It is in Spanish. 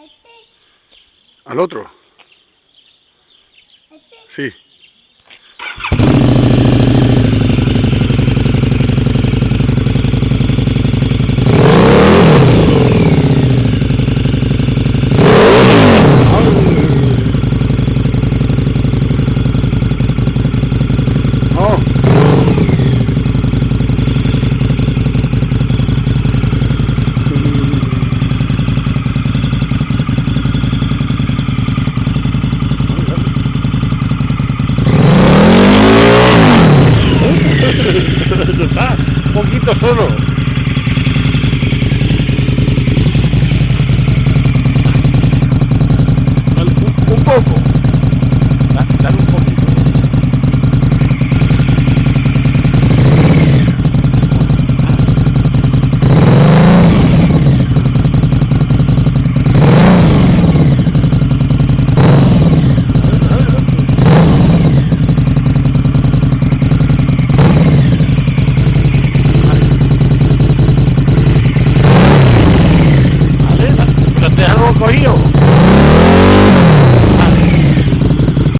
¿A este? ¿Al otro? ¿A este? Sí. Está un poquito solo. Dale, un poco. Dale un poquito. Pero te algo cogido.